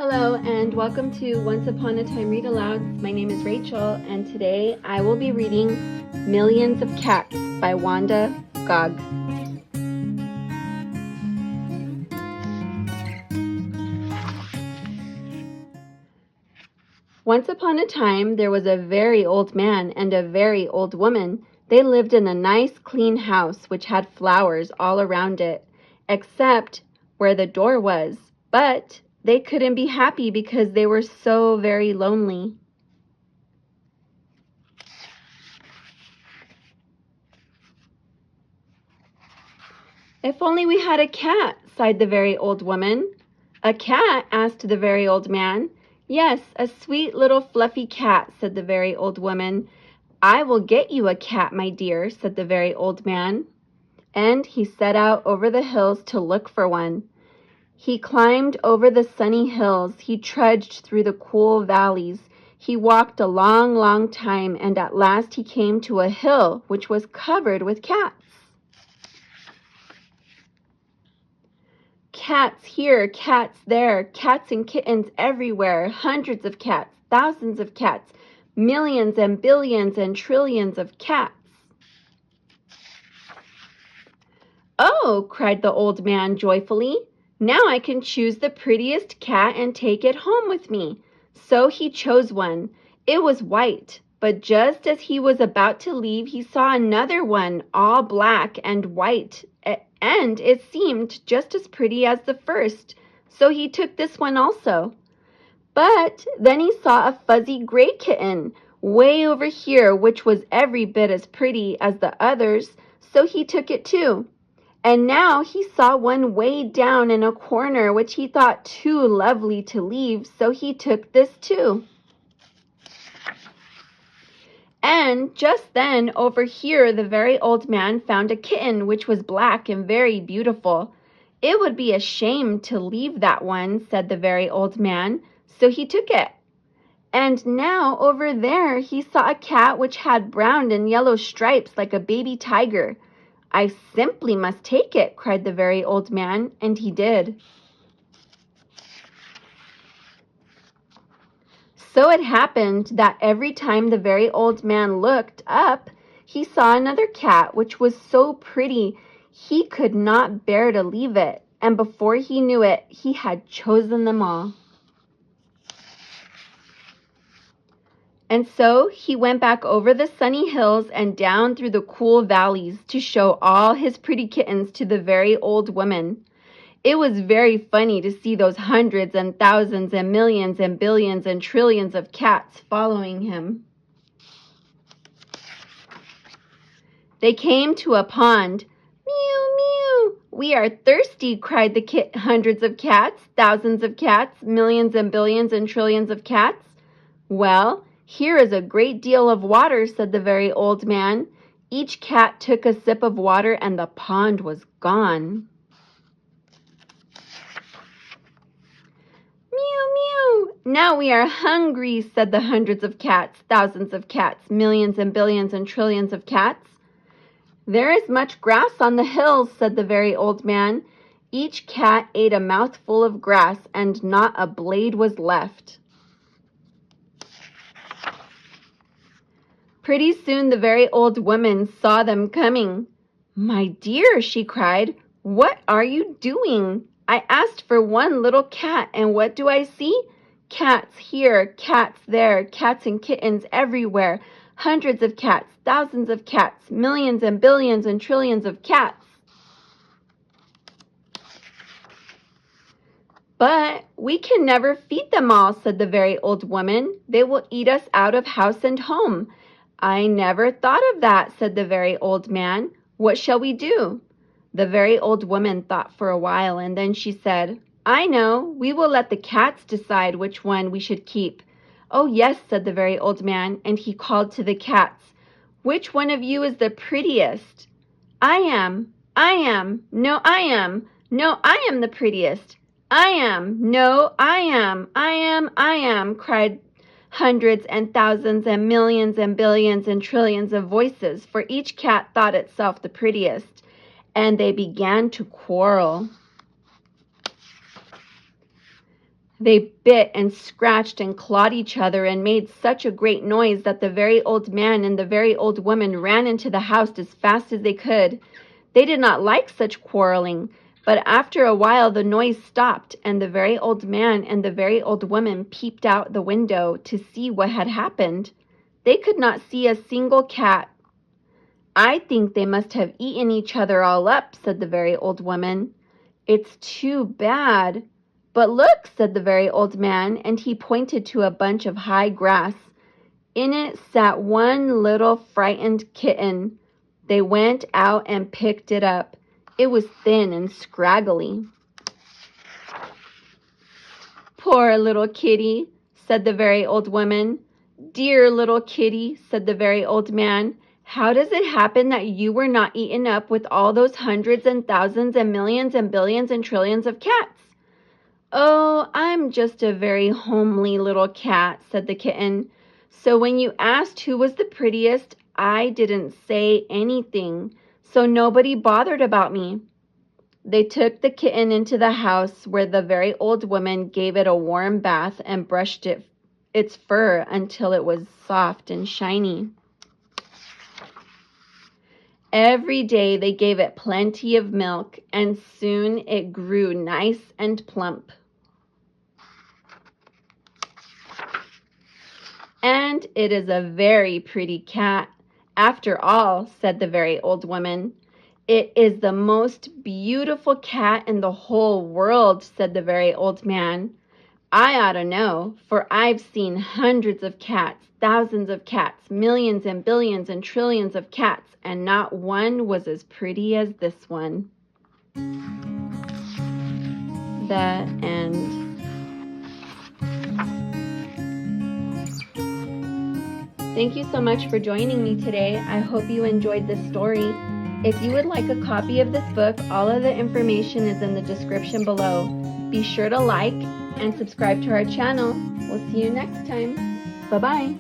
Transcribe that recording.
Hello and welcome to Once Upon a Time Read Alouds. My name is Rachel and today I will be reading Millions of Cats by Wanda. Once upon a time there was a very old man and a very old woman. They lived in a nice clean house which had flowers all around it, except where the door was. But they couldn't be happy because they were so very lonely. If only we had a cat, sighed the very old woman. A cat? Asked the very old man. Yes, a sweet little fluffy cat, said the very old woman. I will get you a cat, my dear, said the very old man. And he set out over the hills to look for one. He climbed over the sunny hills. He trudged through the cool valleys. He walked a long, long time, and at last he came to a hill which was covered with cats. Cats here, cats there, cats and kittens everywhere, hundreds of cats, thousands of cats, millions and billions and trillions of cats. Oh, cried the old man joyfully. Now I can choose the prettiest cat and take it home with me. So he chose one. It was white, but just as he was about to leave, he saw another one, all black and white, and it seemed just as pretty as the first. So he took this one also. But then he saw a fuzzy gray kitten way over here, which was every bit as pretty as the others, so he took it too. And now he saw one way down in a corner which he thought too lovely to leave, so he took this too. And just then, over here, the very old man found a kitten which was black and very beautiful. It would be a shame to leave that one, said the very old man, so he took it. And now, over there, he saw a cat which had brown and yellow stripes like a baby tiger. I simply must take it, cried the very old man, and he did. So it happened that every time the very old man looked up, he saw another cat which was so pretty he could not bear to leave it, and before he knew it, he had chosen them all. And so he went back over the sunny hills and down through the cool valleys to show all his pretty kittens to the very old woman. It was very funny to see those hundreds and thousands and millions and billions and trillions of cats following him. They came to a pond. Mew, mew, we are thirsty, cried the hundreds of cats, thousands of cats, millions and billions and trillions of cats. Well, here is a great deal of water, said the very old man. Each cat took a sip of water and the pond was gone. Mew, mew, now we are hungry, said the hundreds of cats, thousands of cats, millions and billions and trillions of cats. There is much grass on the hills, said the very old man. Each cat ate a mouthful of grass and not a blade was left. Pretty soon the very old woman saw them coming. My dear, she cried, what are you doing? I asked for one little cat, and what do I see? Cats here, cats there, cats and kittens everywhere, hundreds of cats, thousands of cats, millions and billions and trillions of cats. But we can never feed them all, said the very old woman. They will eat us out of house and home. I never thought of that, said the very old man. What shall we do? The very old woman thought for a while, and then she said, I know, we will let the cats decide which one we should keep. Oh, yes, said the very old man, and he called to the cats. Which one of you is the prettiest? I am, no, I am, no, I am the prettiest. I am, no, I am, cried hundreds and thousands and millions and billions and trillions of voices, for each cat thought itself the prettiest, and they began to quarrel. They bit and scratched and clawed each other and made such a great noise that the very old man and the very old woman ran into the house as fast as they could. They did not like such quarreling, but after a while the noise stopped, and the very old man and the very old woman peeped out the window to see what had happened. They could not see a single cat. "I think they must have eaten each other all up," said the very old woman. "It's too bad." "But look," said the very old man, and he pointed to a bunch of high grass. In it sat one little frightened kitten. They went out and picked it up. It was thin and scraggly. "Poor little kitty," said the very old woman. "Dear little kitty," said the very old man. "How does it happen that you were not eaten up with all those hundreds and thousands and millions and billions and trillions of cats?" "Oh, I'm just a very homely little cat," said the kitten. "So when you asked who was the prettiest, I didn't say anything, so nobody bothered about me." They took the kitten into the house, where the very old woman gave it a warm bath and brushed its fur until it was soft and shiny. Every day they gave it plenty of milk, and soon it grew nice and plump. "And it is a very pretty cat, after all," said the very old woman. "It is the most beautiful cat in the whole world," said the very old man. "I ought to know, for I've seen hundreds of cats, thousands of cats, millions and billions and trillions of cats, and not one was as pretty as this one." The end. Thank you so much for joining me today. I hope you enjoyed this story. If you would like a copy of this book, all of the information is in the description below. Be sure to like and subscribe to our channel. We'll see you next time. Bye-bye.